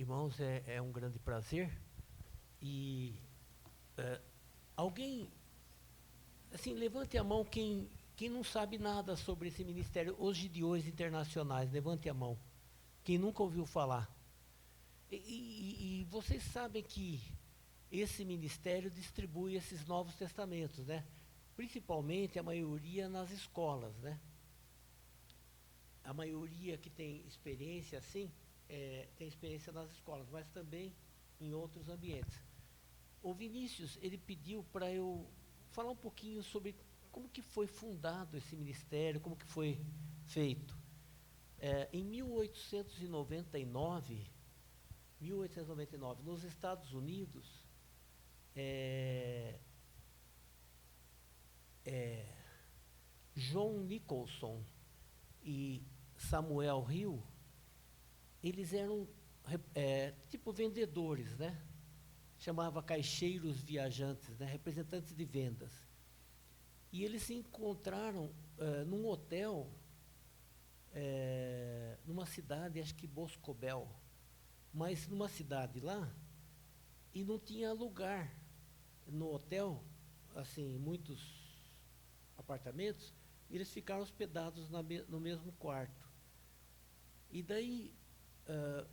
Irmãos, é um grande prazer. E alguém, assim, levante a mão quem não sabe nada sobre esse ministério, os Gideões Internacionais, levante a mão. Quem nunca ouviu falar. E vocês sabem que esse ministério distribui esses Novos Testamentos, né? Principalmente a maioria nas escolas, né? A maioria que tem experiência assim, tem experiência nas escolas, mas também em outros ambientes. O Vinícius, ele pediu para eu falar um pouquinho sobre como que foi fundado esse ministério, como que foi feito. Em 1899, nos Estados Unidos, John Nicholson e Samuel Hill, eles eram tipo vendedores, né? Chamava caixeiros viajantes, né? Representantes de vendas. E eles se encontraram num hotel, numa cidade, acho que Boscobel, mas numa cidade lá, e não tinha lugar no hotel, assim, muitos apartamentos, e eles ficaram hospedados no mesmo quarto. E daí,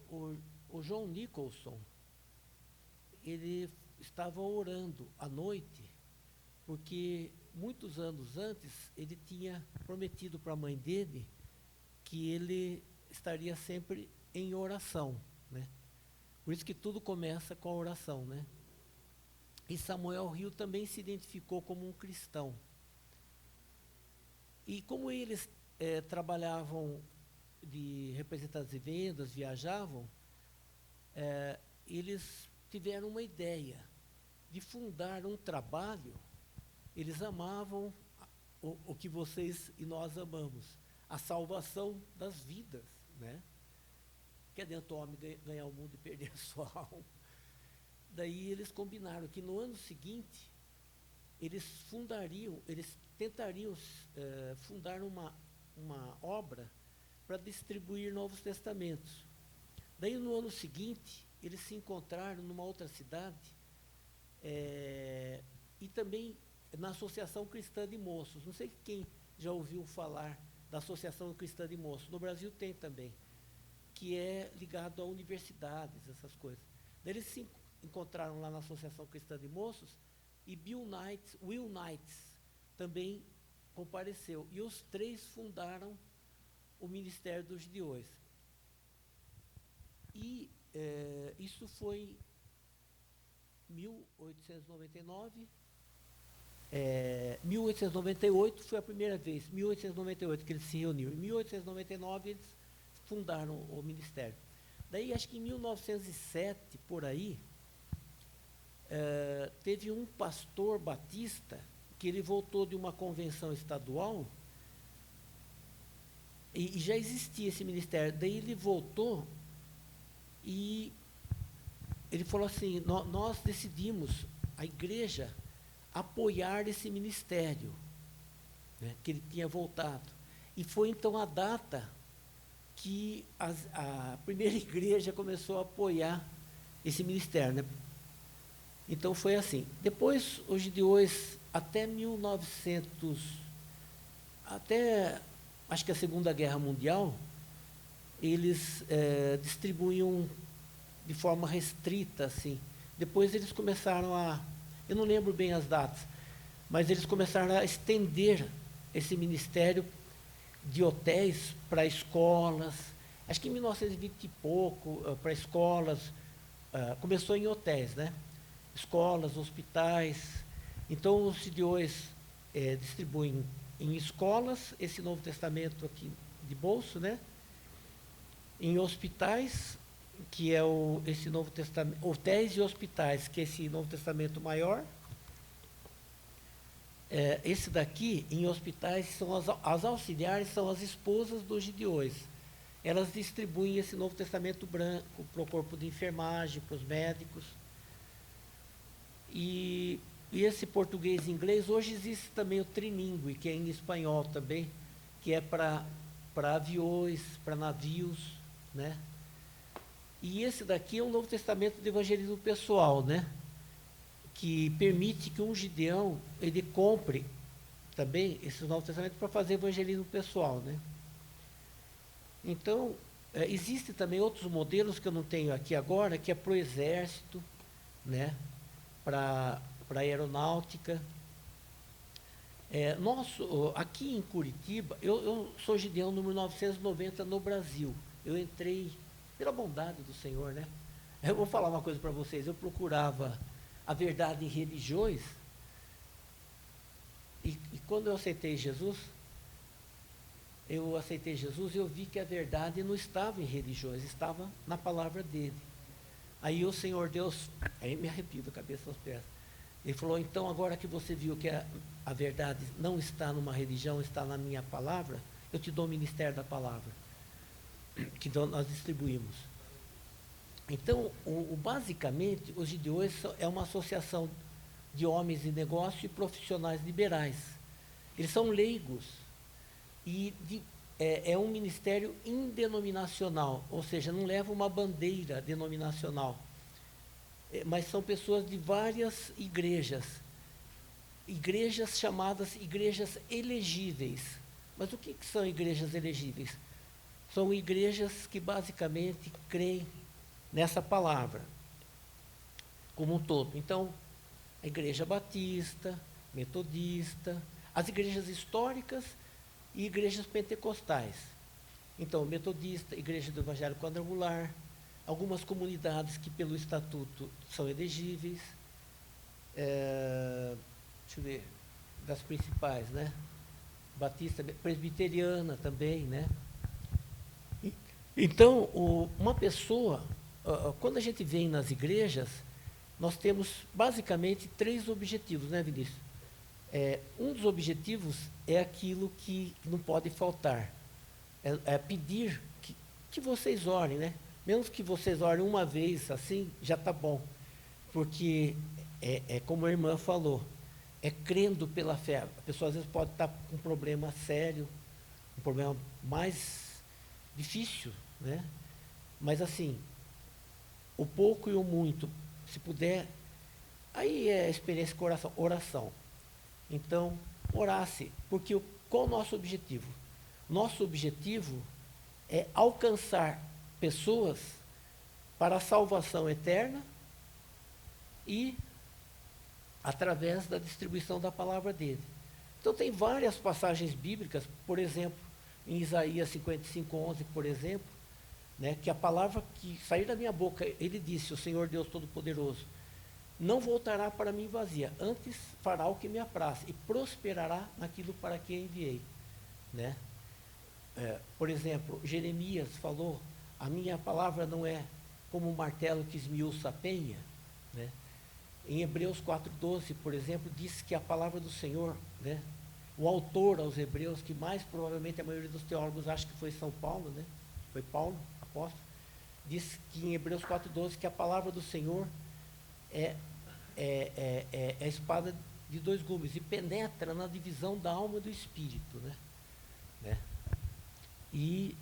o John Nicholson, ele estava orando à noite, porque muitos anos antes ele tinha prometido para a mãe dele que ele estaria sempre em oração, né? Por isso que tudo começa com a oração, né? E Samuel Hill também se identificou como um cristão. E como eles trabalhavam de representantes de vendas, viajavam, eles tiveram uma ideia de fundar um trabalho. Eles amavam o que vocês e nós amamos, a salvação das vidas, né? Que adianta o homem ganhar o mundo e perder a sua alma. Daí eles combinaram que no ano seguinte eles tentariam fundar uma obra para distribuir Novos Testamentos. Daí no ano seguinte eles se encontraram numa outra cidade, e também na Associação Cristã de Moços. Não sei quem já ouviu falar da Associação Cristã de Moços. No Brasil tem também, que é ligado a universidades, essas coisas. Daí eles se encontraram lá na Associação Cristã de Moços, e Will Knights também compareceu. E os três fundaram o Ministério dos Gideões. E isso foi em 1899. 1898 foi a primeira vez, 1898 que eles se reuniram. Em 1899 eles fundaram o Ministério. Daí, acho que em 1907, por aí, teve um pastor batista que ele voltou de uma convenção estadual, e já existia esse ministério. Daí ele voltou e ele falou assim: nós decidimos, a igreja, apoiar esse ministério, né, que ele tinha voltado. E foi então a data que a primeira igreja começou a apoiar esse ministério, né? Então foi assim. Depois, os gideões, até 1900, até acho que a Segunda Guerra Mundial, eles distribuíam de forma restrita, assim. Depois eles começaram eu não lembro bem as datas, mas eles começaram a estender esse ministério de hotéis para escolas. Acho que em 1920 e pouco, para escolas, começou em hotéis, né? Escolas, hospitais. Então os gideões distribuem em escolas esse Novo Testamento aqui de bolso, né? Em hospitais, que é esse Novo Testamento, hotéis e hospitais, que é esse Novo Testamento maior. Esse daqui, em hospitais, são as auxiliares, são as esposas dos gideões. Elas distribuem esse Novo Testamento branco para o corpo de enfermagem, para os médicos. E esse português e inglês, hoje existe também o trilingue, que é em espanhol também, que é para aviões, para navios, né? E esse daqui é um Novo Testamento de evangelismo pessoal, né? Que permite que um gideão, ele compre também esse Novo Testamento para fazer evangelismo pessoal, né? Então, existem também outros modelos que eu não tenho aqui agora, que é para o exército, né? Para aeronáutica. Aqui em Curitiba, eu sou gideão número 990 no Brasil. Eu entrei pela bondade do Senhor, né? Eu vou falar uma coisa para vocês. Eu procurava a verdade em religiões, e quando eu aceitei Jesus e eu vi que a verdade não estava em religiões, estava na palavra dele. Aí o Senhor Deus, aí me arrepio da cabeça aos pés. Ele falou, então agora que você viu que a verdade não está numa religião, está na minha palavra, eu te dou o ministério da palavra, que nós distribuímos. Então, basicamente, os gideões é uma associação de homens de negócio e profissionais liberais. Eles são leigos e é um ministério indenominacional, ou seja, não leva uma bandeira denominacional, mas são pessoas de várias igrejas chamadas igrejas elegíveis. Mas o que são igrejas elegíveis? São igrejas que basicamente creem nessa palavra como um todo. Então, a igreja batista, metodista, as igrejas históricas e igrejas pentecostais. Então, metodista, igreja do Evangelho Quadrangular, algumas comunidades que pelo estatuto são elegíveis, deixa eu ver, das principais, né? Batista, presbiteriana também, né? Então, uma pessoa, quando a gente vem nas igrejas, nós temos basicamente 3 objetivos, né, Vinícius? Um dos objetivos é aquilo que não pode faltar, é pedir que vocês orem, né? Mesmo que vocês orem uma vez, assim, já está bom, porque como a irmã falou, é crendo pela fé. A pessoa às vezes pode estar com um problema sério, um problema mais difícil, né? Mas assim, o pouco e o muito, se puder, aí é a experiência com oração. Então, orasse, porque qual o nosso objetivo? Nosso objetivo é alcançar pessoas para a salvação eterna e através da distribuição da palavra dele. Então tem várias passagens bíblicas, por exemplo, em Isaías 55:11, por exemplo, né, que a palavra que sair da minha boca, ele disse, o Senhor Deus Todo-Poderoso, não voltará para mim vazia, antes fará o que me apraz e prosperará naquilo para que enviei, né? Por exemplo, Jeremias falou, a minha palavra não é como um martelo que esmiuça a penha, né? Em Hebreus 4:12, por exemplo, diz que a palavra do Senhor, né, o autor aos Hebreus, que mais provavelmente a maioria dos teólogos acha que foi São Paulo, né? Foi Paulo, apóstolo, diz que em Hebreus 4:12 que a palavra do Senhor é a espada de 2 gumes e penetra na divisão da alma e do espírito, né? E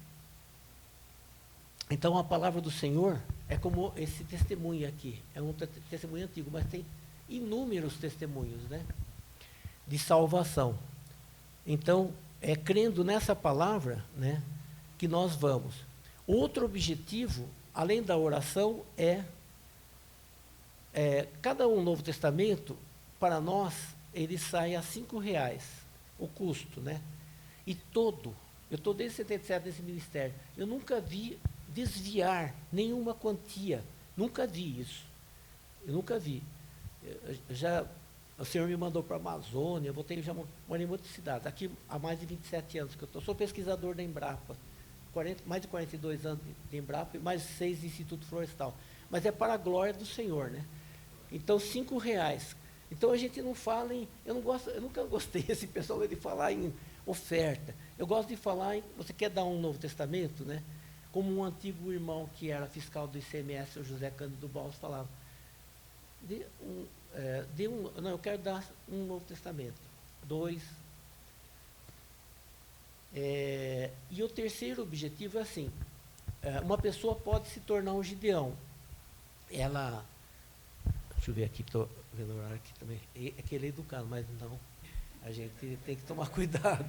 então a palavra do Senhor é como esse testemunho aqui, é um testemunho antigo, mas tem inúmeros testemunhos, né, de salvação. Então, é crendo nessa palavra, né, que nós vamos. Outro objetivo, além da oração, cada um Novo Testamento, para nós, ele sai a R$5, o custo, né? E eu estou desde 77 nesse ministério, eu nunca vi desviar nenhuma quantia, nunca vi isso, eu nunca vi. O Senhor me mandou para a Amazônia, já morei em muitas cidades, aqui há mais de 27 anos que eu sou pesquisador da Embrapa, mais de 42 anos de Embrapa e mais 6 de Instituto Florestal, mas é para a glória do Senhor, né? Então, R$5. Então, a gente não fala eu nunca gostei, esse pessoal de falar em oferta. Eu gosto de falar você quer dar um Novo Testamento, né? Como um antigo irmão que era fiscal do ICMS, o José Cândido Balls, falava, eu quero dar um Novo Testamento, 2. E o terceiro objetivo é assim, uma pessoa pode se tornar um gideão. Ela, deixa eu ver aqui, estou vendo o horário aqui também, é que ele é educado, mas não, a gente tem que tomar cuidado.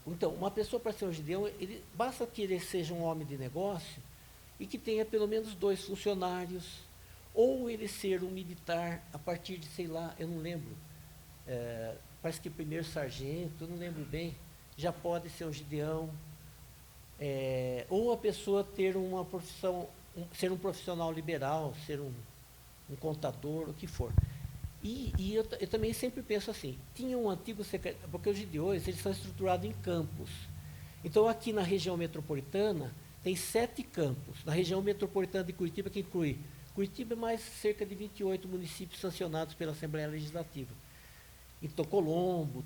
Então, uma pessoa para ser um gideão, basta que ele seja um homem de negócio e que tenha pelo menos 2 funcionários, ou ele ser um militar a partir de, sei lá, eu não lembro, parece que primeiro sargento, eu não lembro bem, já pode ser um gideão, ou a pessoa ter uma profissão, ser um profissional liberal, ser um contador, o que for. E eu também sempre penso assim, tinha um antigo secretário, porque os gideões, eles são estruturados em campos. Então, aqui na região metropolitana, tem 7 campos. Na região metropolitana de Curitiba, que inclui Curitiba mais cerca de 28 municípios sancionados pela Assembleia Legislativa. Então, Colombo,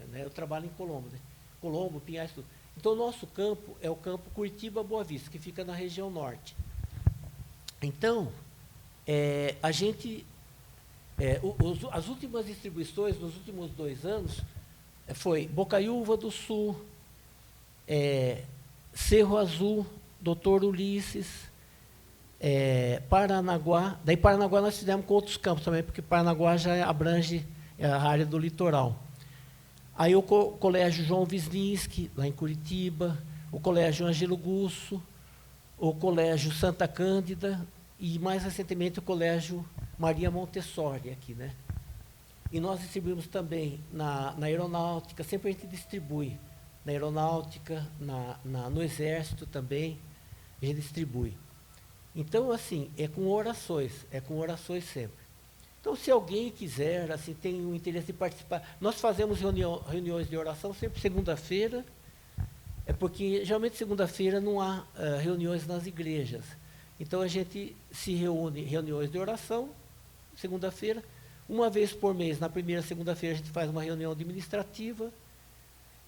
né, eu trabalho em Colombo, né? Colombo, Pinhais, tudo. Então, o nosso campo é o campo Curitiba-Boa Vista, que fica na região norte. Então, a gente... as últimas distribuições, nos últimos 2 anos, foi Bocaiúva do Sul, Cerro Azul, Doutor Ulisses, Paranaguá. Daí Paranaguá nós fizemos com outros campos também, porque Paranaguá já abrange a área do litoral. Aí o Colégio João Wisniewski, lá em Curitiba, o Colégio Ângelo Gusso, o Colégio Santa Cândida e, mais recentemente, o Colégio Maria Montessori aqui, né? E nós distribuímos também na aeronáutica, sempre a gente distribui. Na aeronáutica, no exército também, a gente distribui. Então, assim, é com orações sempre. Então, se alguém quiser, assim, tem o interesse de participar, nós fazemos reuniões de oração sempre segunda-feira, porque geralmente segunda-feira não há reuniões nas igrejas. Então, a gente se reúne, reuniões de oração, segunda-feira, uma vez por mês, na primeira segunda-feira, a gente faz uma reunião administrativa.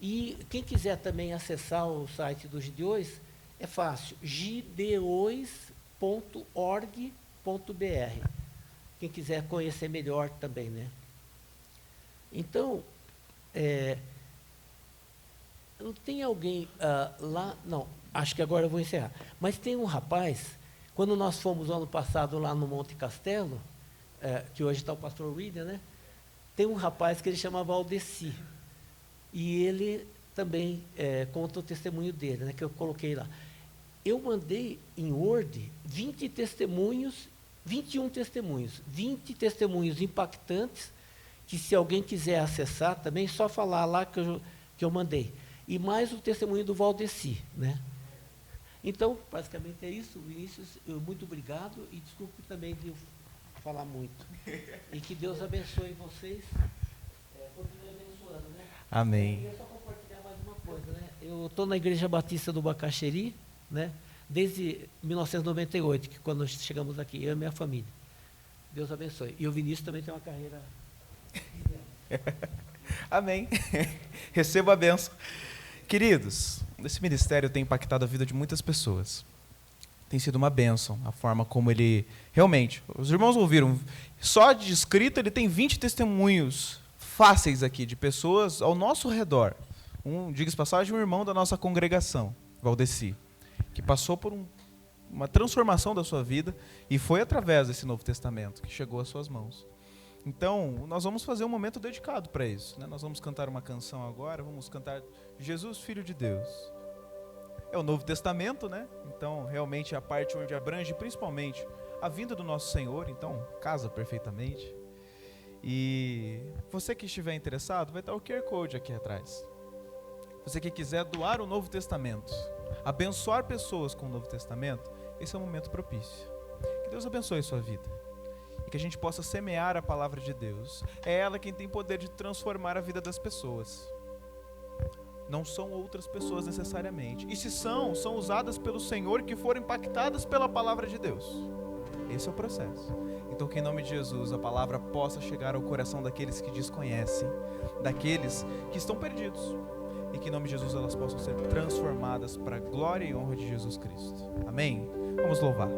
E quem quiser também acessar o site dos Gideões, é fácil, gideões.org.br. Quem quiser conhecer melhor também, né? Então, não tem alguém lá, não, acho que agora eu vou encerrar. Mas tem um rapaz, quando nós fomos ano passado lá no Monte Castelo, que hoje está o pastor William, né? Tem um rapaz que ele chama Valdeci. E ele também conta o testemunho dele, né, que eu coloquei lá. Eu mandei em Word 21 testemunhos, 20 testemunhos impactantes, que se alguém quiser acessar também, só falar lá que eu mandei. E mais o testemunho do Valdeci, né? Então, basicamente é isso, Vinícius, muito obrigado e desculpe também de eu falar muito. E que Deus abençoe vocês, continue abençoando, né? Amém. Eu queria só compartilhar mais uma coisa, né? Eu estou na Igreja Batista do Bacaxeri, né? Desde 1998, que quando chegamos aqui, eu e minha família. Deus abençoe. E o Vinícius também tem uma carreira. Amém. Receba a bênção. Queridos, esse ministério tem impactado a vida de muitas pessoas. Tem sido uma bênção a forma como ele... Realmente, os irmãos ouviram, só de escrito ele tem 20 testemunhos fáceis aqui, de pessoas ao nosso redor. Diga-se passagem, um irmão da nossa congregação, Valdeci, que passou por uma transformação da sua vida e foi através desse Novo Testamento que chegou às suas mãos. Então, nós vamos fazer um momento dedicado para isso, né? Nós vamos cantar uma canção agora, vamos cantar Jesus, Filho de Deus. É o Novo Testamento, né? Então, realmente, é a parte onde abrange principalmente a vinda do nosso Senhor, então, casa perfeitamente. E você que estiver interessado, vai estar o QR Code aqui atrás. Você que quiser doar o Novo Testamento, abençoar pessoas com o Novo Testamento, esse é o momento propício. Que Deus abençoe a sua vida. E que a gente possa semear a palavra de Deus. É ela quem tem poder de transformar a vida das pessoas. Não são outras pessoas necessariamente. E se são usadas pelo Senhor que foram impactadas pela palavra de Deus. Esse é o processo. Então que em nome de Jesus a palavra possa chegar ao coração daqueles que desconhecem, daqueles que estão perdidos. E que em nome de Jesus elas possam ser transformadas para a glória e honra de Jesus Cristo. Amém? Vamos louvar.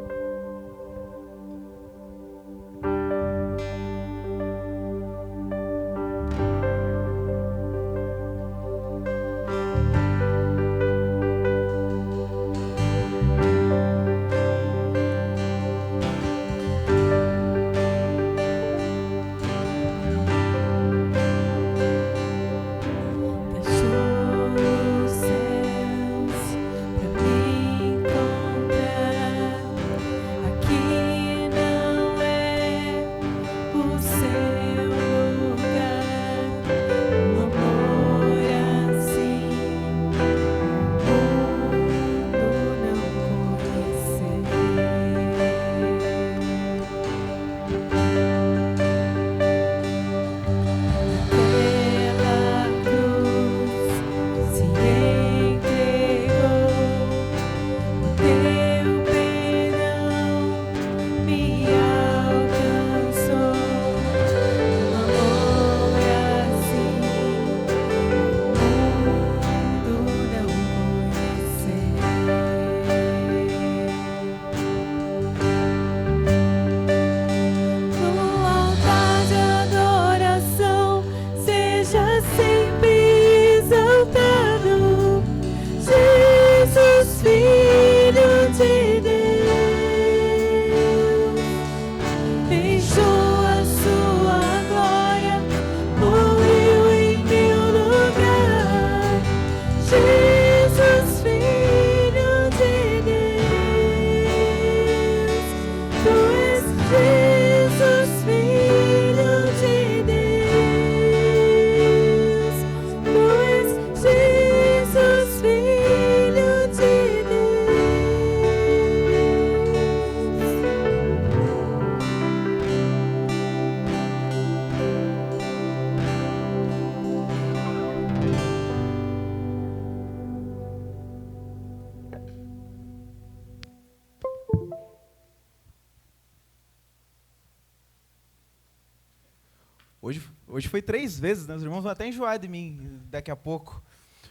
Hoje foi 3 vezes, né? Os irmãos vão até enjoar de mim daqui a pouco.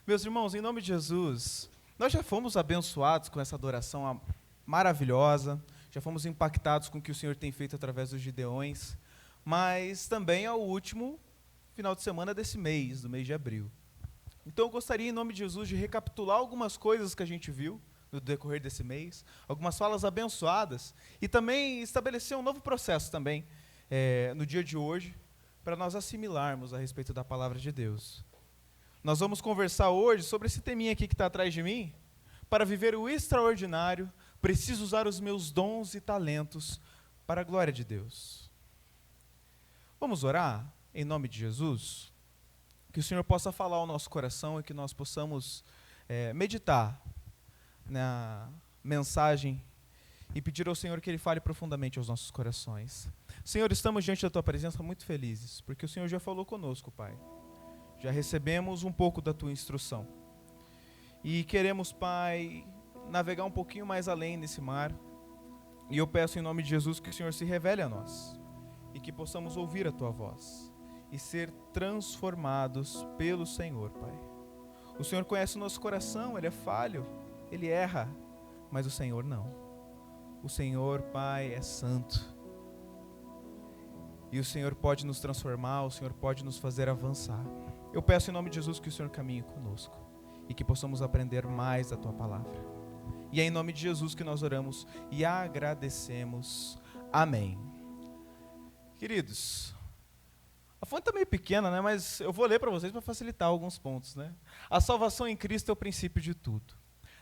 Meus irmãos, em nome de Jesus, nós já fomos abençoados com essa adoração maravilhosa, já fomos impactados com o que o Senhor tem feito através dos Gideões, mas também é o último final de semana desse mês, do mês de abril. Então eu gostaria, em nome de Jesus, de recapitular algumas coisas que a gente viu no decorrer desse mês, algumas falas abençoadas, e também estabelecer um novo processo também, no dia de hoje, para nós assimilarmos a respeito da palavra de Deus. Nós vamos conversar hoje sobre esse teminha aqui que está atrás de mim. Para viver o extraordinário, preciso usar os meus dons e talentos para a glória de Deus. Vamos orar em nome de Jesus? Que o Senhor possa falar ao nosso coração e que nós possamos meditar na mensagem e pedir ao Senhor que Ele fale profundamente aos nossos corações. Senhor, estamos diante da Tua presença muito felizes, porque o Senhor já falou conosco, Pai. Já recebemos um pouco da Tua instrução. E queremos, Pai, navegar um pouquinho mais além nesse mar. E eu peço em nome de Jesus que o Senhor se revele a nós e que possamos ouvir a Tua voz e ser transformados pelo Senhor, Pai. O Senhor conhece o nosso coração, Ele é falho, Ele erra, mas o Senhor não. O Senhor, Pai, é santo. E o Senhor pode nos transformar, o Senhor pode nos fazer avançar. Eu peço em nome de Jesus que o Senhor caminhe conosco e que possamos aprender mais da Tua palavra. E é em nome de Jesus que nós oramos e agradecemos. Amém. Queridos, a fonte está meio pequena, né? Mas eu vou ler para vocês para facilitar alguns pontos, né? A salvação em Cristo é o princípio de tudo.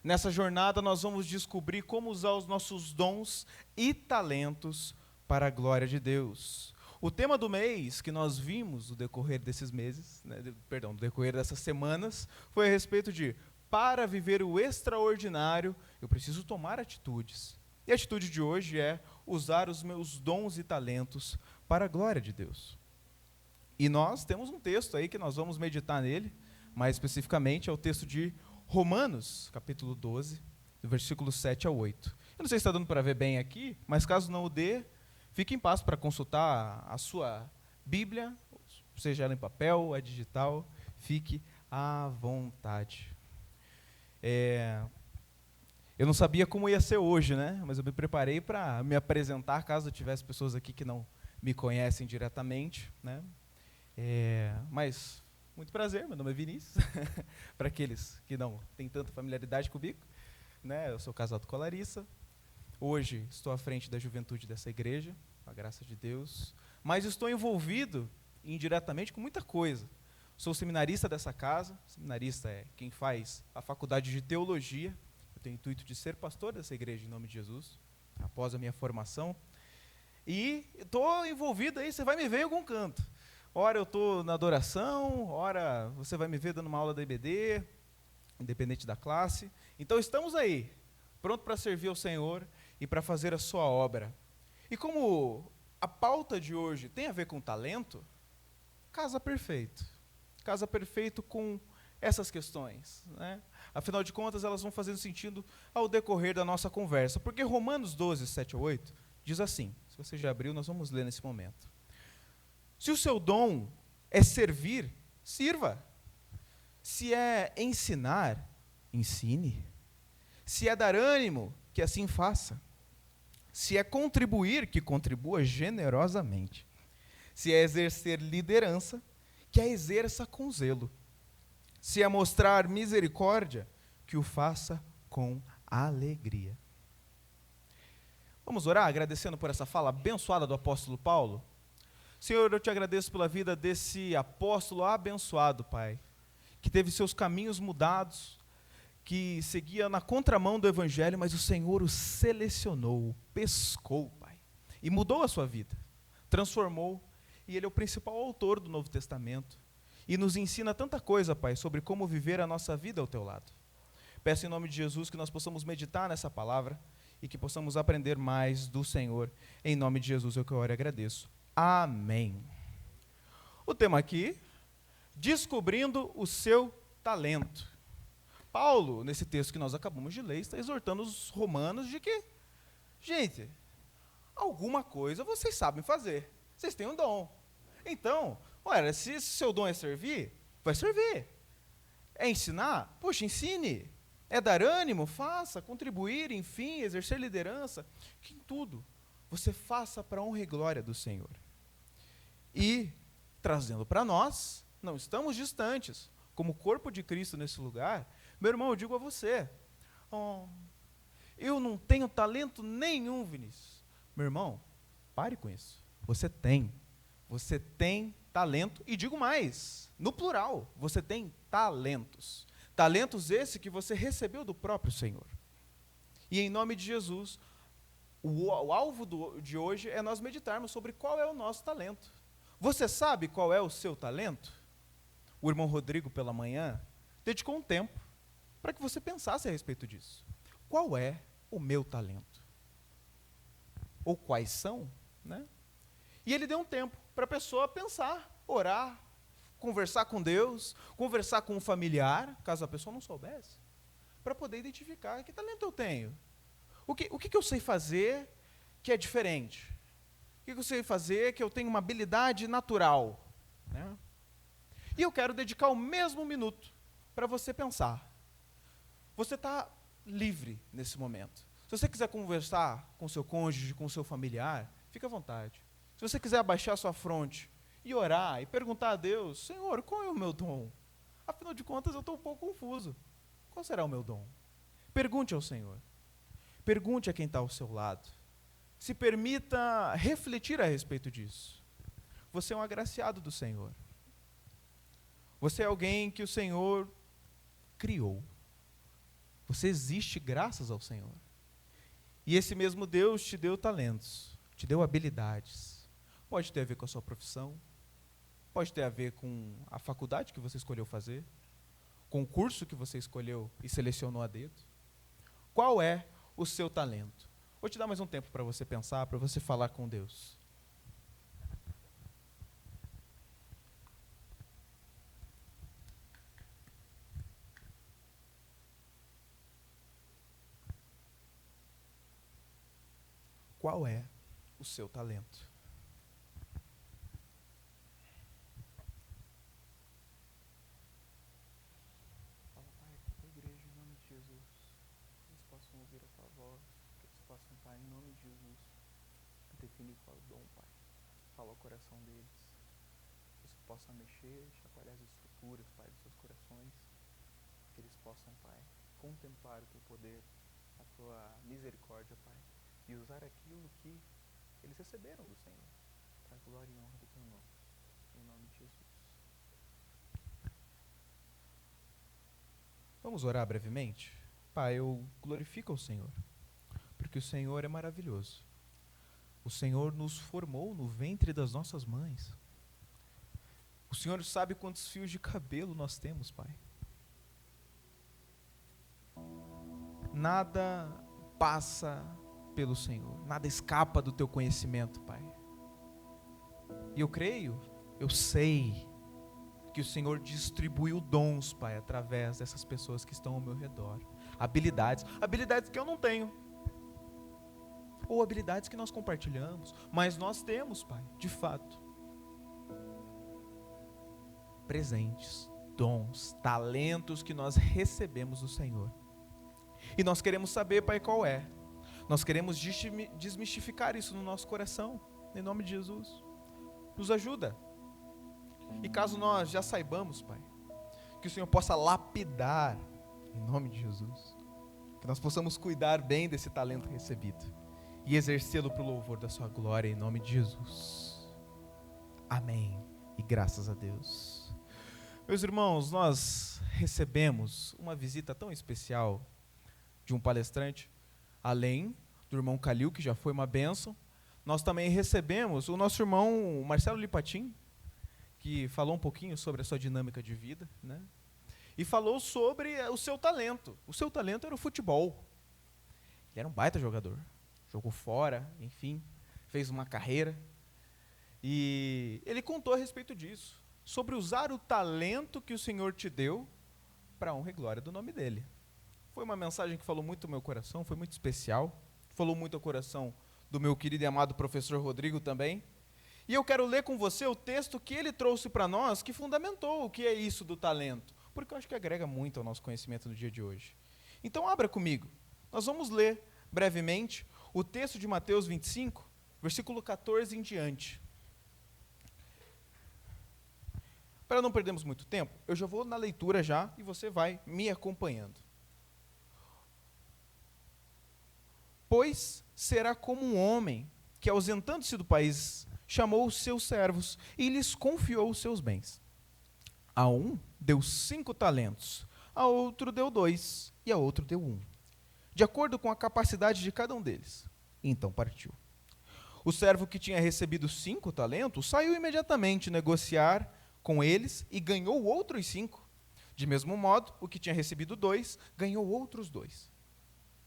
Nessa jornada nós vamos descobrir como usar os nossos dons e talentos para a glória de Deus. O tema do mês que nós vimos no decorrer desses meses, no decorrer dessas semanas, foi a respeito de: para viver o extraordinário, eu preciso tomar atitudes. E a atitude de hoje é usar os meus dons e talentos para a glória de Deus. E nós temos um texto aí que nós vamos meditar nele, mais especificamente é o texto de Romanos, capítulo 12, do versículo 7 a 8. Eu não sei se está dando para ver bem aqui, mas caso não o dê, fique em paz para consultar a sua Bíblia, seja ela em papel ou digital, fique à vontade. Eu não sabia como ia ser hoje, né? Mas eu me preparei para me apresentar, caso tivesse pessoas aqui que não me conhecem diretamente, né? Mas, muito prazer, meu nome é Vinícius, para aqueles que não têm tanta familiaridade comigo, né? Eu sou casado com a Larissa, hoje estou à frente da juventude dessa igreja, com a graça de Deus, mas estou envolvido indiretamente com muita coisa. Sou seminarista dessa casa, seminarista é quem faz a faculdade de teologia, eu tenho o intuito de ser pastor dessa igreja em nome de Jesus, após a minha formação, e estou envolvido aí, você vai me ver em algum canto. Ora eu estou na adoração, ora você vai me ver dando uma aula da IBD, independente da classe. Então estamos aí, pronto para servir ao Senhor e para fazer a sua obra. E como a pauta de hoje tem a ver com talento, casa perfeito. Casa perfeito com essas questões, né? Afinal de contas, elas vão fazendo sentido ao decorrer da nossa conversa. Porque Romanos 12, 7 a 8, diz assim, se você já abriu, nós vamos ler nesse momento. Se o seu dom é servir, sirva. Se é ensinar, ensine. Se é dar ânimo, que assim faça. Se é contribuir, que contribua generosamente. Se é exercer liderança, que a exerça com zelo. Se é mostrar misericórdia, que o faça com alegria. Vamos orar agradecendo por essa fala abençoada do apóstolo Paulo? Senhor, eu te agradeço pela vida desse apóstolo abençoado, Pai, que teve seus caminhos mudados, que seguia na contramão do Evangelho, mas o Senhor o selecionou, o pescou, Pai, e mudou a sua vida, transformou, e Ele é o principal autor do Novo Testamento, e nos ensina tanta coisa, Pai, sobre como viver a nossa vida ao Teu lado. Peço em nome de Jesus que nós possamos meditar nessa palavra, e que possamos aprender mais do Senhor. Em nome de Jesus eu que oro e agradeço. Amém. O tema aqui, descobrindo o seu talento. Paulo, nesse texto que nós acabamos de ler, está exortando os romanos de que, gente, alguma coisa vocês sabem fazer, vocês têm um dom. Então, olha, se seu dom é servir, vai servir. É ensinar? Poxa, ensine. É dar ânimo? Faça. Contribuir, enfim, exercer liderança. Que em tudo você faça para a honra e glória do Senhor. E, trazendo para nós, não estamos distantes, como corpo de Cristo nesse lugar, meu irmão, eu digo a você, eu não tenho talento nenhum, Vinícius. Meu irmão, pare com isso. Você tem talento, e digo mais, no plural, você tem talentos. Talentos esse que você recebeu do próprio Senhor. E em nome de Jesus, o alvo de hoje é nós meditarmos sobre qual é o nosso talento. Você sabe qual é o seu talento? O irmão Rodrigo, pela manhã, dedicou um tempo para que você pensasse a respeito disso. Qual é o meu talento? Ou quais são, né? E ele deu um tempo para a pessoa pensar, orar, conversar com Deus, conversar com um familiar, caso a pessoa não soubesse, para poder identificar que talento eu tenho. O que eu sei fazer que é diferente? O que eu sei fazer que eu tenho uma habilidade natural? Né? E eu quero dedicar o mesmo minuto para você pensar. Você está livre nesse momento. Se você quiser conversar com seu cônjuge, com seu familiar, fique à vontade. Se você quiser abaixar sua fronte e orar e perguntar a Deus, Senhor, qual é o meu dom? Afinal de contas, eu estou um pouco confuso. Qual será o meu dom? Pergunte ao Senhor. Pergunte a quem está ao seu lado. Se permita refletir a respeito disso. Você é um agraciado do Senhor. Você é alguém que o Senhor criou. Você existe graças ao Senhor. E esse mesmo Deus te deu talentos, te deu habilidades. Pode ter a ver com a sua profissão, pode ter a ver com a faculdade que você escolheu fazer, com o curso que você escolheu e selecionou a dedo. Qual é o seu talento? Vou te dar mais um tempo para você pensar, para você falar com Deus. Qual é o seu talento? Fala, Pai, com a igreja, em nome de Jesus, que eles possam ouvir a Tua voz, que eles possam, Pai, em nome de Jesus, definir qual é o dom, Pai. Fala ao coração deles, que você possa mexer, chacoalhar as estruturas, Pai, dos seus corações, que eles possam, Pai, contemplar o Teu poder, a Tua misericórdia, Pai, e usar aquilo que eles receberam do Senhor, para a glória e honra do Teu nome, em nome de Jesus. Vamos orar brevemente? Pai, eu glorifico ao Senhor, porque o Senhor é maravilhoso. O Senhor nos formou no ventre das nossas mães. O Senhor sabe quantos fios de cabelo nós temos, Pai. Nada passa pelo Senhor, nada escapa do Teu conhecimento, Pai. E eu creio, eu sei que o Senhor distribuiu dons, Pai, através dessas pessoas que estão ao meu redor. Habilidades que eu não tenho. Ou habilidades que nós compartilhamos, mas nós temos, Pai, de fato. Presentes, dons, talentos que nós recebemos do Senhor. E nós queremos saber, Pai, qual é. Nós queremos desmistificar isso no nosso coração, em nome de Jesus. Nos ajuda. E caso nós já saibamos, Pai, que o Senhor possa lapidar, em nome de Jesus, que nós possamos cuidar bem desse talento recebido e exercê-lo para o louvor da sua glória, em nome de Jesus. Amém. E graças a Deus. Meus irmãos, nós recebemos uma visita tão especial de um palestrante, além do irmão Calil, que já foi uma bênção. Nós também recebemos o nosso irmão Marcelo Lipatim, que falou um pouquinho sobre a sua dinâmica de vida, né? E falou sobre o seu talento. O seu talento era o futebol. Ele era um baita jogador. Jogou fora, enfim, fez uma carreira. E ele contou a respeito disso, sobre usar o talento que o Senhor te deu para a honra e glória do nome dele. Foi uma mensagem que falou muito ao meu coração, foi muito especial. Falou muito ao coração do meu querido e amado professor Rodrigo também. E eu quero ler com você o texto que ele trouxe para nós, que fundamentou o que é isso do talento, porque eu acho que agrega muito ao nosso conhecimento no dia de hoje. Então abra comigo, nós vamos ler brevemente o texto de Mateus 25, versículo 14 em diante. Para não perdermos muito tempo, eu já vou na leitura já e você vai me acompanhando. Pois será como um homem que, ausentando-se do país, chamou os seus servos e lhes confiou os seus bens. A um deu 5 talentos, a outro deu 2 e a outro deu 1, de acordo com a capacidade de cada um deles. E então partiu. O servo que tinha recebido 5 talentos saiu imediatamente negociar com eles e ganhou outros 5. De mesmo modo, o que tinha recebido 2 ganhou outros 2.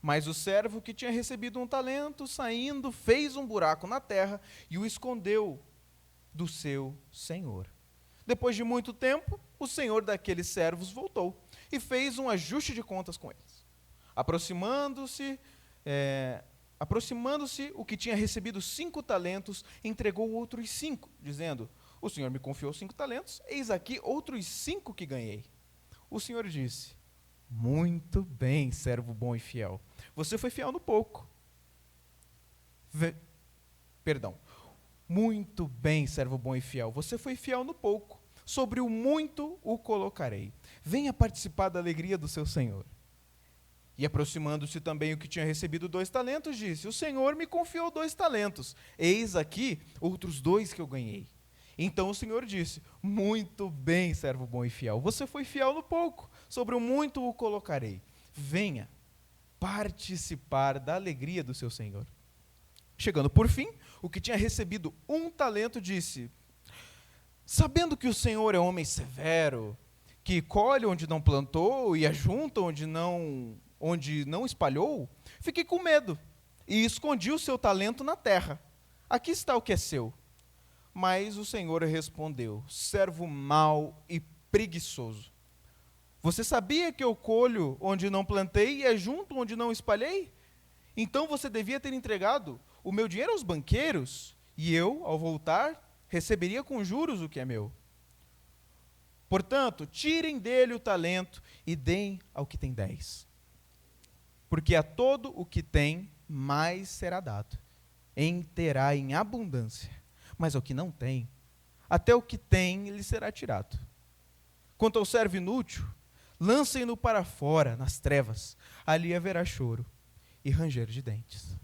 Mas o servo que tinha recebido 1 talento, saindo, fez um buraco na terra e o escondeu do seu senhor. Depois de muito tempo, o senhor daqueles servos voltou e fez um ajuste de contas com eles. Aproximando-se, o que tinha recebido 5 talentos, entregou outros 5, dizendo: o senhor me confiou 5 talentos, eis aqui outros 5 que ganhei. O senhor disse: muito bem, servo bom e fiel. Você foi fiel no pouco. Muito bem, servo bom e fiel. Você foi fiel no pouco. Sobre o muito o colocarei. Venha participar da alegria do seu senhor. E aproximando-se também o que tinha recebido 2 talentos, disse: o senhor me confiou 2 talentos. Eis aqui outros 2 que eu ganhei. Então o senhor disse: muito bem, servo bom e fiel. Você foi fiel no pouco. Sobre o muito o colocarei. Venha participar da alegria do seu senhor. Chegando por fim, o que tinha recebido 1 talento disse: sabendo que o senhor é homem severo, que colhe onde não plantou e ajunta onde não espalhou, fiquei com medo e escondi o seu talento na terra. Aqui está o que é seu. Mas o senhor respondeu: servo mau e preguiçoso. Você sabia que eu colho onde não plantei e ajunto onde não espalhei? Então você devia ter entregado o meu dinheiro aos banqueiros, e eu, ao voltar, receberia com juros o que é meu. Portanto, tirem dele o talento e deem ao que tem 10. Porque a todo o que tem, mais será dado. Terá em abundância. Mas ao que não tem, até o que tem lhe será tirado. Quanto ao servo inútil, lancem-no para fora, nas trevas. Ali haverá choro e ranger de dentes.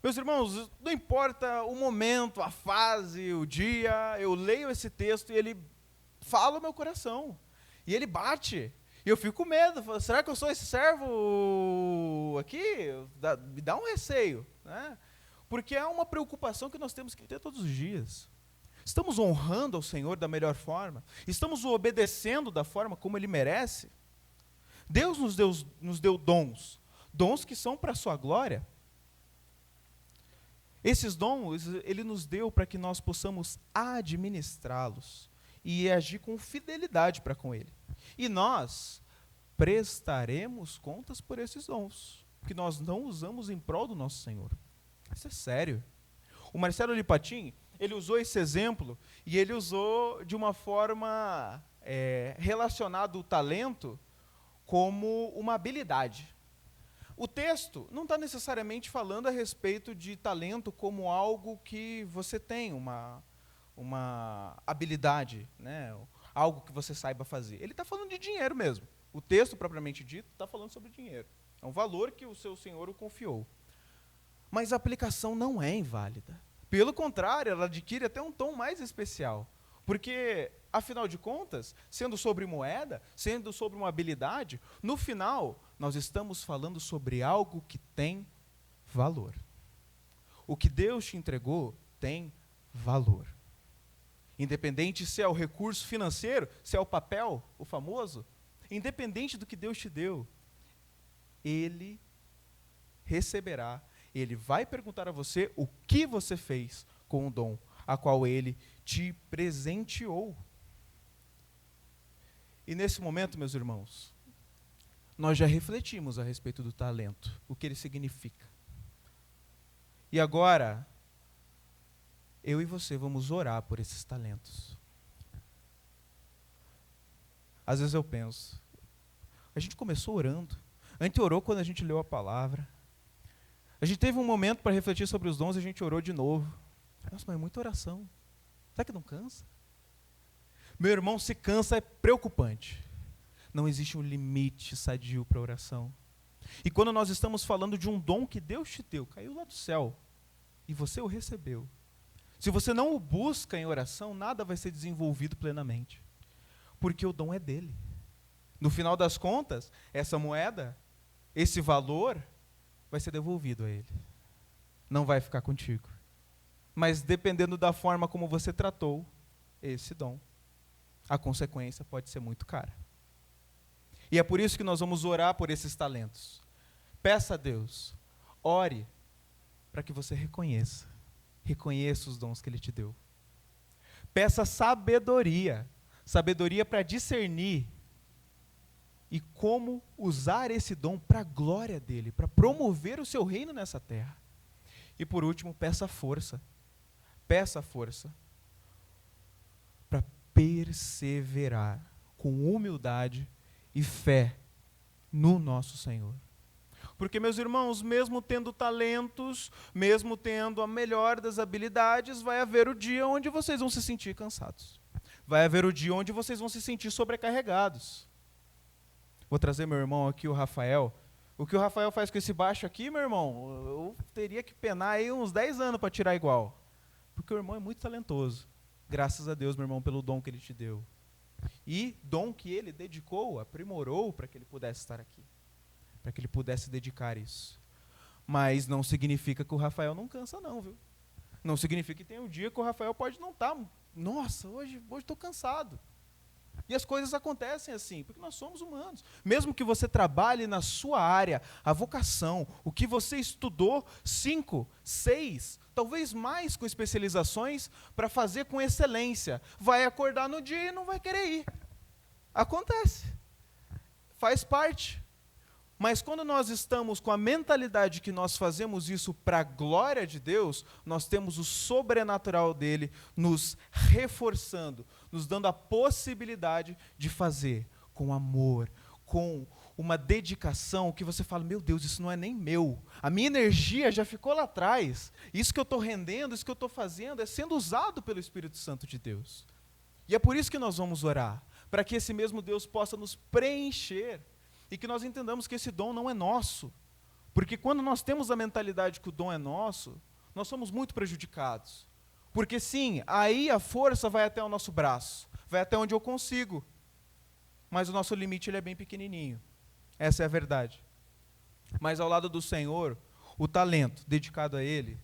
Meus irmãos, não importa o momento, a fase, o dia, eu leio esse texto e ele fala o meu coração. E ele bate. E eu fico com medo. Falo, será que eu sou esse servo aqui? Me dá um receio, né? Porque é uma preocupação que nós temos que ter todos os dias. Estamos honrando ao Senhor da melhor forma? Estamos o obedecendo da forma como Ele merece? Deus nos deu dons que são para a sua glória. Esses dons, Ele nos deu para que nós possamos administrá-los e agir com fidelidade para com Ele. E nós prestaremos contas por esses dons, que nós não usamos em prol do nosso Senhor. Isso é sério. O Marcelo Lipatin, ele usou esse exemplo, e ele usou de uma forma relacionada o talento como uma habilidade. O texto não está necessariamente falando a respeito de talento como algo que você tem, uma habilidade, né? Algo que você saiba fazer. Ele está falando de dinheiro mesmo. O texto, propriamente dito, está falando sobre dinheiro. É um valor que o seu Senhor o confiou. Mas a aplicação não é inválida. Pelo contrário, ela adquire até um tom mais especial. Porque, afinal de contas, sendo sobre moeda, sendo sobre uma habilidade, no final, nós estamos falando sobre algo que tem valor. O que Deus te entregou tem valor. Independente se é o recurso financeiro, se é o papel, o famoso, independente do que Deus te deu, Ele receberá. Ele vai perguntar a você o que você fez com o dom, a qual Ele te presenteou. E nesse momento, meus irmãos, nós já refletimos a respeito do talento, o que ele significa. E agora, eu e você vamos orar por esses talentos. Às vezes eu penso, a gente começou orando, a gente orou quando a gente leu a palavra, a gente teve um momento para refletir sobre os dons e a gente orou de novo. Nossa, mas é muita oração. Será que não cansa? Meu irmão, se cansa é preocupante. Não existe um limite sadio para a oração. E quando nós estamos falando de um dom que Deus te deu, caiu lá do céu, e você o recebeu. Se você não o busca em oração, nada vai ser desenvolvido plenamente. Porque o dom é dele. No final das contas, essa moeda, esse valor, vai ser devolvido a ele. Não vai ficar contigo. Mas dependendo da forma como você tratou esse dom, a consequência pode ser muito cara. E é por isso que nós vamos orar por esses talentos. Peça a Deus, ore para que você reconheça os dons que Ele te deu. Peça sabedoria para discernir e como usar esse dom para a glória dEle, para promover o seu reino nessa terra. E por último, peça força para perseverar com humildade e fé no nosso Senhor. Porque, meus irmãos, mesmo tendo talentos, mesmo tendo a melhor das habilidades, vai haver o dia onde vocês vão se sentir cansados. Vai haver o dia onde vocês vão se sentir sobrecarregados. Vou trazer meu irmão aqui, o Rafael. O que o Rafael faz com esse baixo aqui, meu irmão, eu teria que penar aí uns 10 anos para tirar igual. Porque o irmão é muito talentoso. Graças a Deus, meu irmão, pelo dom que Ele te deu. E dom que Ele dedicou, aprimorou para que Ele pudesse estar aqui. Para que Ele pudesse dedicar isso. Mas não significa que o Rafael não cansa não, viu? Não significa que tem um dia que o Rafael pode não estar. Nossa, hoje estou cansado. E as coisas acontecem assim, porque nós somos humanos. Mesmo que você trabalhe na sua área, a vocação, o que você estudou, 5, 6, talvez mais com especializações, para fazer com excelência, vai acordar no dia e não vai querer ir. Acontece. Faz parte. Mas quando nós estamos com a mentalidade que nós fazemos isso para a glória de Deus, nós temos o sobrenatural dele nos reforçando, nos dando a possibilidade de fazer com amor, com uma dedicação que você fala, meu Deus, isso não é nem meu. A minha energia já ficou lá atrás. Isso que eu estou rendendo, isso que eu estou fazendo, é sendo usado pelo Espírito Santo de Deus. E é por isso que nós vamos orar, para que esse mesmo Deus possa nos preencher. E que nós entendamos que esse dom não é nosso. Porque quando nós temos a mentalidade que o dom é nosso, nós somos muito prejudicados. Porque sim, aí a força vai até o nosso braço, vai até onde eu consigo. Mas o nosso limite ele é bem pequenininho. Essa é a verdade. Mas ao lado do Senhor, o talento dedicado a Ele,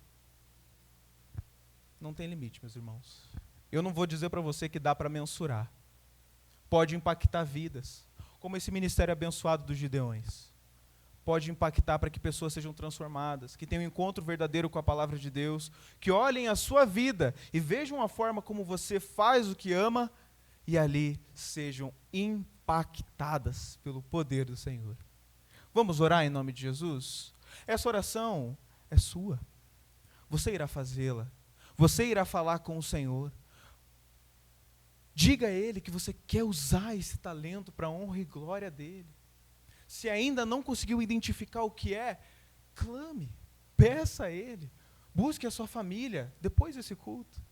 não tem limite, meus irmãos. Eu não vou dizer para você que dá para mensurar. Pode impactar vidas. Como esse ministério abençoado dos Gideões. Pode impactar para que pessoas sejam transformadas, que tenham um encontro verdadeiro com a palavra de Deus, que olhem a sua vida e vejam a forma como você faz o que ama e ali sejam impactadas pelo poder do Senhor. Vamos orar em nome de Jesus? Essa oração é sua. Você irá fazê-la. Você irá falar com o Senhor. Diga a Ele que você quer usar esse talento para a honra e glória dEle. Se ainda não conseguiu identificar o que é, clame, peça a Ele. Busque a sua família depois desse culto.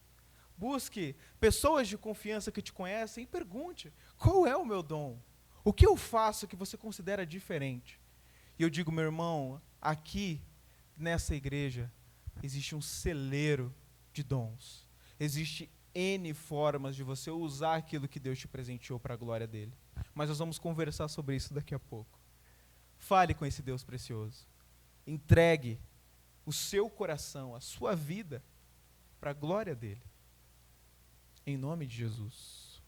Busque pessoas de confiança que te conhecem e pergunte, qual é o meu dom? O que eu faço que você considera diferente? E eu digo, meu irmão, aqui nessa igreja existe um celeiro de dons. Existe N formas de você usar aquilo que Deus te presenteou para a glória dEle. Mas nós vamos conversar sobre isso daqui a pouco. Fale com esse Deus precioso. Entregue o seu coração, a sua vida, para a glória dEle. Em nome de Jesus.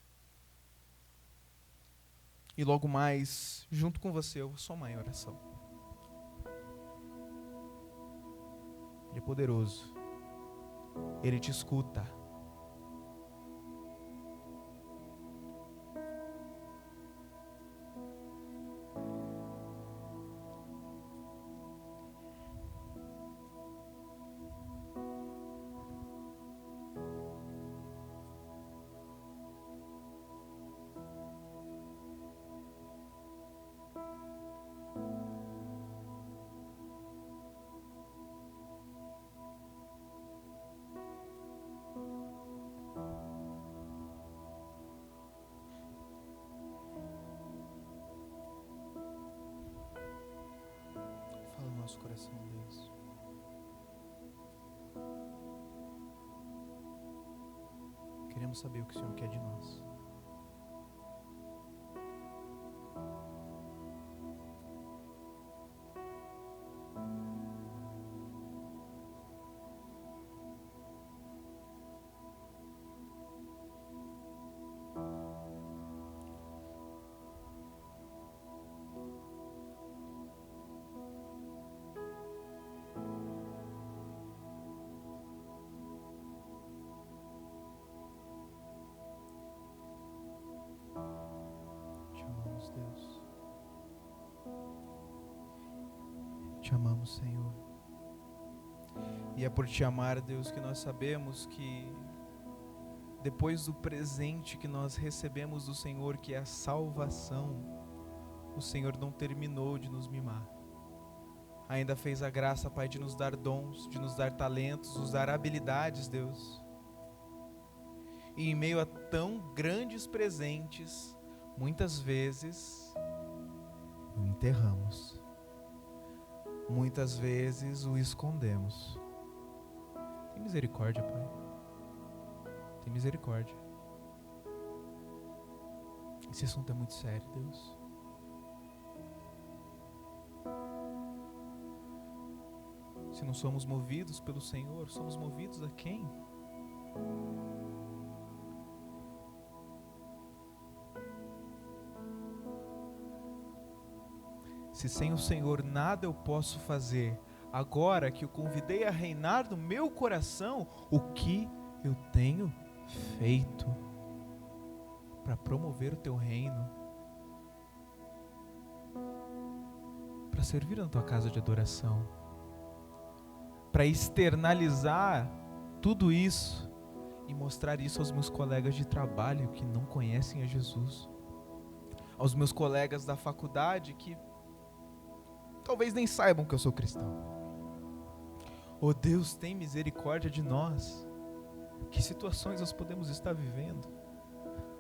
E logo mais, junto com você, eu vou somar em oração. Ele é poderoso. Ele te escuta. queremos saber o que o Senhor quer de nós. Te amamos, Deus. Te amamos, Senhor. E é por te amar, Deus, que nós sabemos que depois do presente que nós recebemos do Senhor, que é a salvação, o Senhor não terminou de nos mimar. Ainda fez a graça, Pai, de nos dar dons, de nos dar talentos, nos dar habilidades, Deus. E em meio a tão grandes presentes, muitas vezes o enterramos. Muitas vezes o escondemos. Tem misericórdia, Pai. Tem misericórdia. Esse assunto é muito sério, Deus. Se não somos movidos pelo Senhor, somos movidos a quem? Se sem o Senhor nada eu posso fazer, agora que o convidei a reinar no meu coração, o que eu tenho feito para promover o teu reino, para servir na tua casa de adoração, para externalizar tudo isso e mostrar isso aos meus colegas de trabalho que não conhecem a Jesus, aos meus colegas da faculdade que talvez nem saibam que eu sou cristão. Oh Deus, tem misericórdia de nós. Que situações nós podemos estar vivendo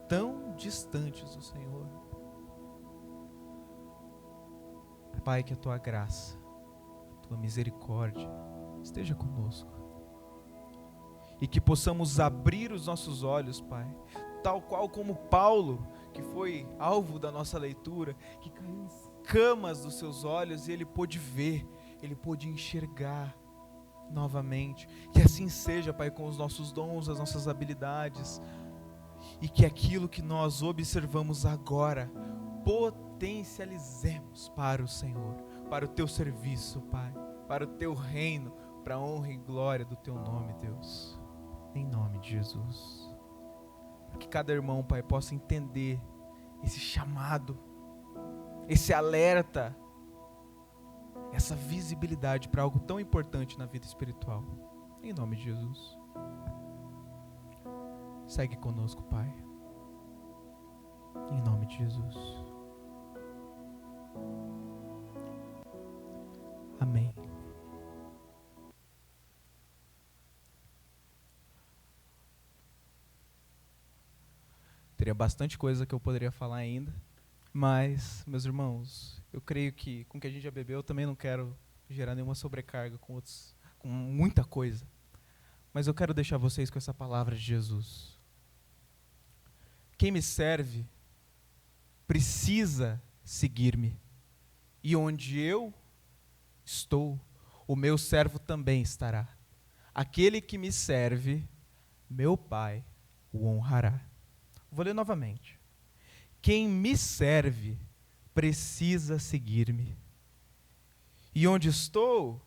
tão distantes do Senhor. Pai, que a tua graça, a tua misericórdia esteja conosco. E que possamos abrir os nossos olhos, Pai, tal qual como Paulo, que foi alvo da nossa leitura, que caiu escamas dos seus olhos e ele pôde ver, ele pôde enxergar novamente. Que assim seja, Pai, com os nossos dons, as nossas habilidades, e que aquilo que nós observamos agora potencializemos para o Senhor, para o teu serviço, Pai, para o teu reino, para a honra e glória do teu nome, Deus, em nome de Jesus. Que cada irmão, Pai, possa entender esse chamado, esse alerta, essa visibilidade para algo tão importante na vida espiritual. Em nome de Jesus. Segue conosco, Pai. Em nome de Jesus. Amém. Teria bastante coisa que eu poderia falar ainda, mas, meus irmãos, eu creio que com o que a gente já bebeu, eu também não quero gerar nenhuma sobrecarga com muita coisa. Mas eu quero deixar vocês com essa palavra de Jesus. Quem me serve precisa seguir-me. E onde eu estou, o meu servo também estará. Aquele que me serve, meu Pai o honrará. Vou ler novamente. Quem me serve precisa seguir-me. E onde estou,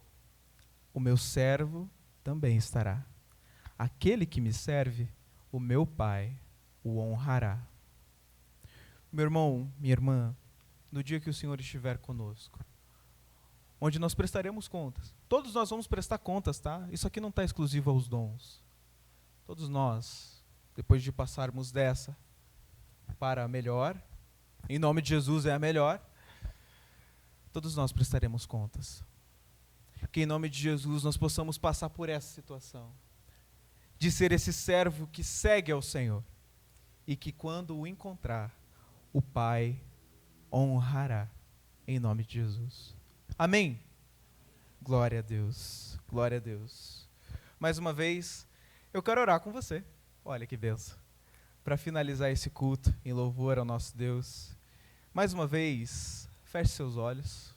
o meu servo também estará. Aquele que me serve, o meu Pai o honrará. Meu irmão, minha irmã, no dia que o Senhor estiver conosco, onde nós prestaremos contas. Todos nós vamos prestar contas, tá? Isso aqui não está exclusivo aos dons. Todos nós, depois de passarmos dessa para a melhor, em nome de Jesus é a melhor, todos nós prestaremos contas. Que em nome de Jesus nós possamos passar por essa situação, de ser esse servo que segue ao Senhor, e que quando o encontrar, o Pai honrará, em nome de Jesus. Amém? Glória a Deus, glória a Deus. Mais uma vez, eu quero orar com você. Olha que bênção. para finalizar esse culto em louvor ao nosso Deus, mais uma vez, feche seus olhos.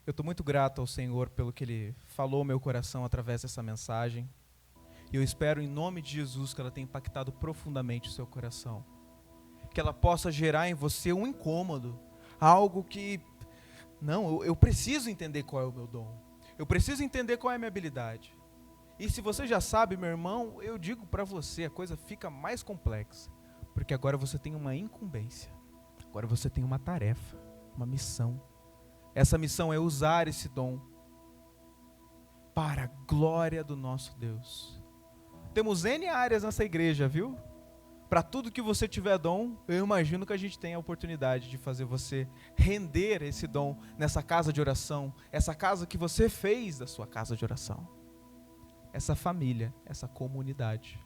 Eu estou muito grato ao Senhor pelo que Ele falou ao meu coração através dessa mensagem. E eu espero em nome de Jesus que ela tenha impactado profundamente o seu coração. Que ela possa gerar em você um incômodo, algo que, não, eu preciso entender qual é o meu dom. Eu preciso entender qual é a minha habilidade. E se você já sabe, meu irmão, eu digo para você, a coisa fica mais complexa. Porque agora você tem uma incumbência. Agora você tem uma tarefa, uma missão. Essa missão é usar esse dom para a glória do nosso Deus. Temos N áreas nessa igreja, viu? Para tudo que você tiver dom, eu imagino que a gente tem a oportunidade de fazer você render esse dom nessa casa de oração, essa casa que você fez da sua casa de oração. Essa família, essa comunidade.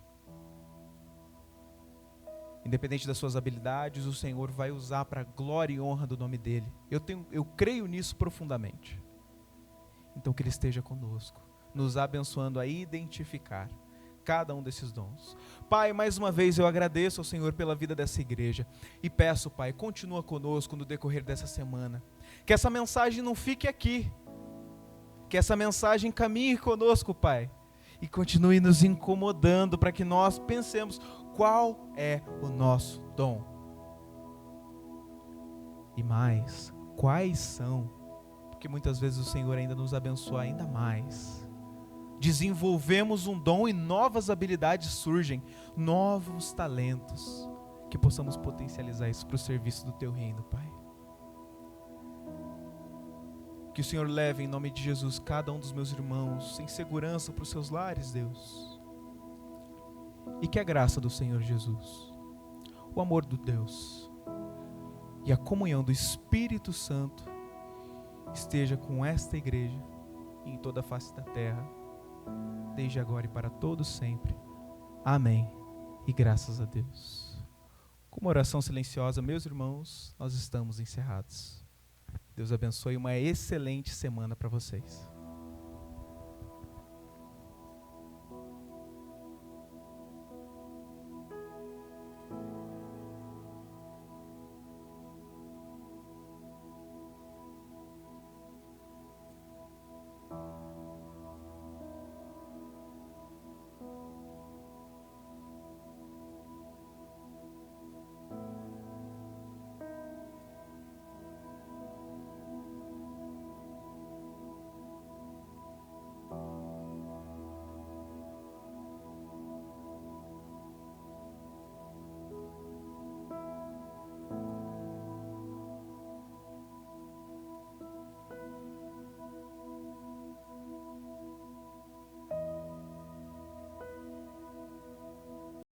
Independente das suas habilidades, o Senhor vai usar para a glória e honra do nome dEle. Eu creio nisso profundamente. Então que Ele esteja conosco, nos abençoando a identificar cada um desses dons. Pai, mais uma vez eu agradeço ao Senhor pela vida dessa igreja e peço, Pai, continua conosco no decorrer dessa semana. Que essa mensagem não fique aqui. Que essa mensagem caminhe conosco, Pai, e continue nos incomodando para que nós pensemos qual é o nosso dom. E mais, quais são? Porque muitas vezes o Senhor ainda nos abençoa ainda mais. Desenvolvemos um dom e novas habilidades surgem, novos talentos, que possamos potencializar isso para o serviço do Teu reino, Pai. Que o Senhor leve em nome de Jesus cada um dos meus irmãos em segurança para os seus lares, Deus. E que a graça do Senhor Jesus, o amor do Deus e a comunhão do Espírito Santo esteja com esta igreja e em toda a face da terra, desde agora e para todos sempre. Amém. E graças a Deus. Com uma oração silenciosa, meus irmãos, nós estamos encerrados. Deus abençoe, uma excelente semana para vocês.